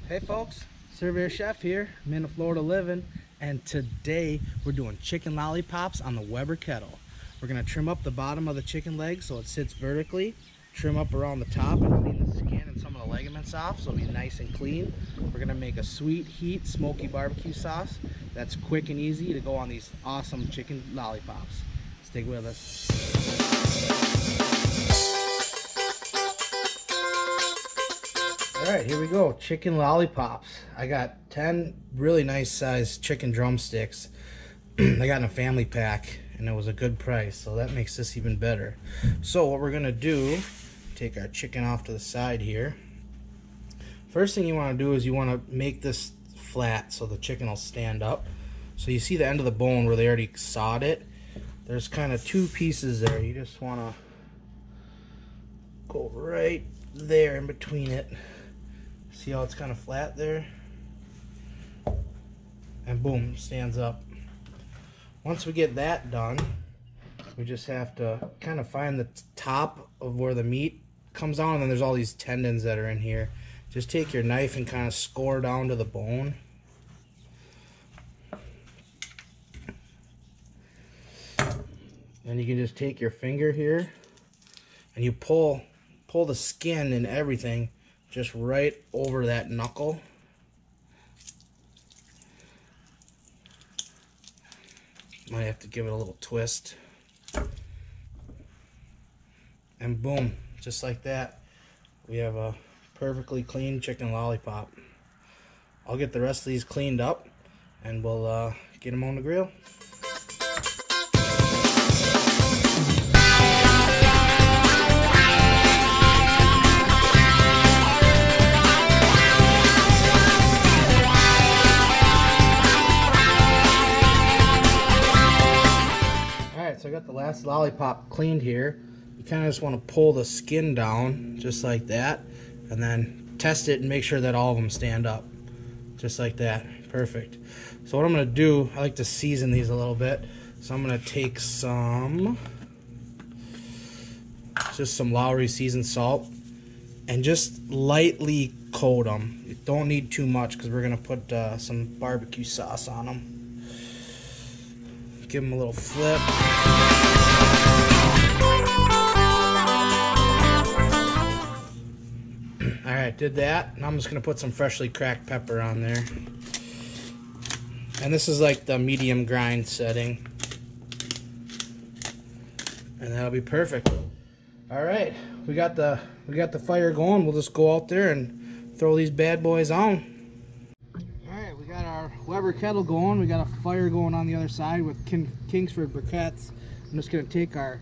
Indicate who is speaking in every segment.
Speaker 1: Hey folks, Surveyor Chef here, Minne-Florida living, and today we're doing chicken lollipops on the Weber Kettle. We're going to trim up the bottom of the chicken leg so it sits vertically, trim up around the top and clean the skin and some of the ligaments off so it'll be nice and clean. We're going to make a sweet heat smoky barbecue sauce that's quick and easy to go on these awesome chicken lollipops. Stick with us. Alright, here we go. Chicken lollipops. I got 10 really nice sized chicken drumsticks. I got in a family pack and it was a good price, so that makes this even better. So what we're gonna do, take our chicken off to the side here. First thing you want to do is you want to make this flat so the chicken will stand up. So you see the end of the bone where they already sawed it. There's kind of two pieces there. You just want to go right there in between it. See how it's kind of flat there? And boom, stands up. Once we get that done, we just have to kind of find the top of where the meat comes down, and then there's all these tendons that are in here. Just take your knife and kind of score down to the bone. And you can just take your finger here and you pull the skin and everything just right over that knuckle. Might have to give it a little twist. And boom, just like that, we have a perfectly clean chicken lollipop. I'll get the rest of these cleaned up and we'll get them on the grill. So I got the last lollipop cleaned here. You kind of just want to pull the skin down just like that and then test it and make sure that all of them stand up just like that. Perfect. So what I'm going to do, I like to season these a little bit, so I'm going to take just some Lowry seasoned salt and just lightly coat them. You don't need too much because we're going to put some barbecue sauce on them. Give them a little flip. Alright, did that. Now I'm just going to put some freshly cracked pepper on there. And this is like the medium grind setting. And that'll be perfect. Alright, we got the fire going. We'll just go out there and throw these bad boys on. We got our Weber Kettle going. We got a fire going on the other side with Kingsford briquettes. I'm just going to take our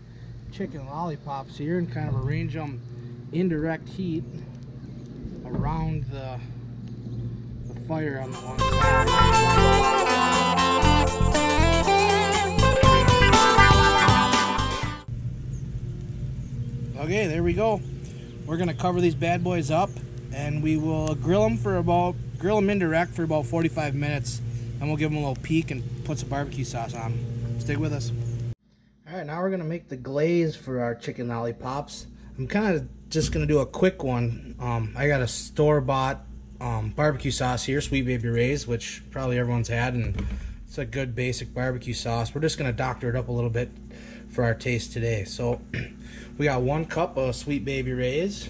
Speaker 1: chicken lollipops here and kind of arrange them in direct heat around the fire on the one side. Okay, there we go. We're going to cover these bad boys up and we will grill them indirect for about 45 minutes, and we'll give them a little peek and put some barbecue sauce on them. Stick with us. Alright, now we're going to make the glaze for our chicken lollipops. I'm kind of just going to do a quick one. I got a store-bought barbecue sauce here, Sweet Baby Ray's, which probably everyone's had, and it's a good basic barbecue sauce. We're just going to doctor it up a little bit for our taste today. So we got 1 cup of Sweet Baby Ray's.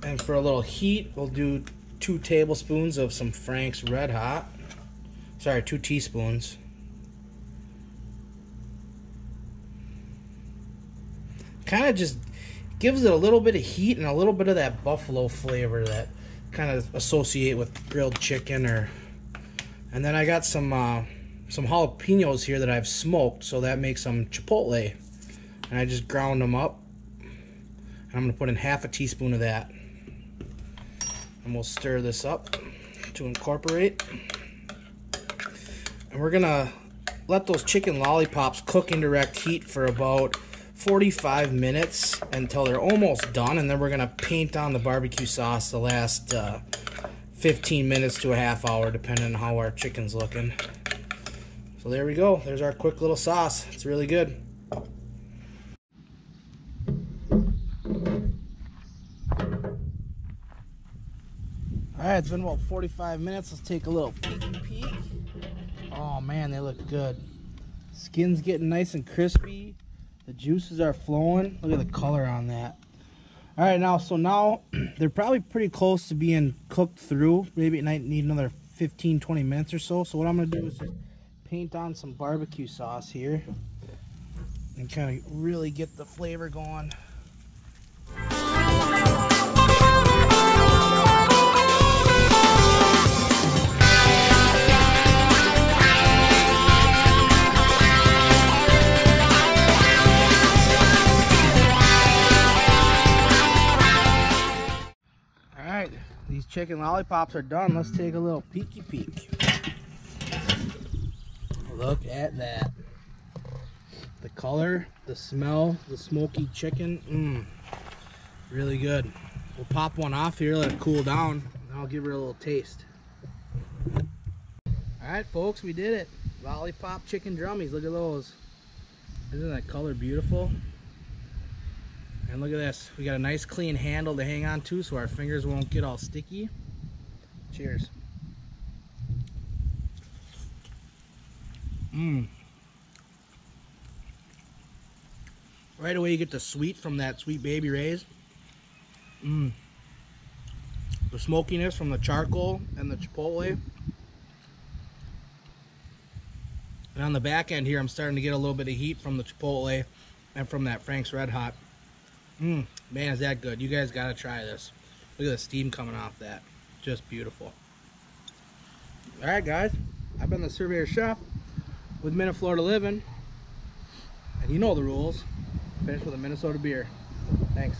Speaker 1: And for a little heat, we'll do 2 tablespoons of some Frank's Red Hot. Sorry, 2 teaspoons. Kind of just gives it a little bit of heat and a little bit of that buffalo flavor that kind of associate with grilled chicken. And then I got some jalapenos here that I've smoked, so that makes some chipotle. And I just ground them up. And I'm going to put in half a teaspoon of that. And we'll stir this up to incorporate. And we're going to let those chicken lollipops cook in direct heat for about 45 minutes until they're almost done. And then we're going to paint on the barbecue sauce the last 15 minutes to a half hour, depending on how our chicken's looking. So there we go. There's our quick little sauce. It's really good. Alright, it's been about 45 minutes. Let's take a little peek. Oh man, they look good. Skin's getting nice and crispy. The juices are flowing. Look at the color on that. Alright, now they're probably pretty close to being cooked through. Maybe it might need another 15-20 minutes or so. So what I'm going to do is just paint on some barbecue sauce here and kind of really get the flavor going. These chicken lollipops are done. Let's take a little peeky peek. Look at that. The color, the smell, the smoky chicken. Really good. We'll pop one off here, let it cool down, and I'll give her a little taste. Alright folks, we did it. Lollipop chicken drummies. Look at those. Isn't that color beautiful? And look at this, we got a nice clean handle to hang on to so our fingers won't get all sticky. Cheers. Right away you get the sweet from that Sweet Baby Ray's. The smokiness from the charcoal and the chipotle. And on the back end here I'm starting to get a little bit of heat from the chipotle and from that Frank's Red Hot. Man, is that good. You guys gotta try this. Look at the steam coming off that. Just beautiful. Alright guys, I've been the Surveyor Chef with Minne-Florida Living. And you know the rules. Finish with a Minnesota beer. Thanks.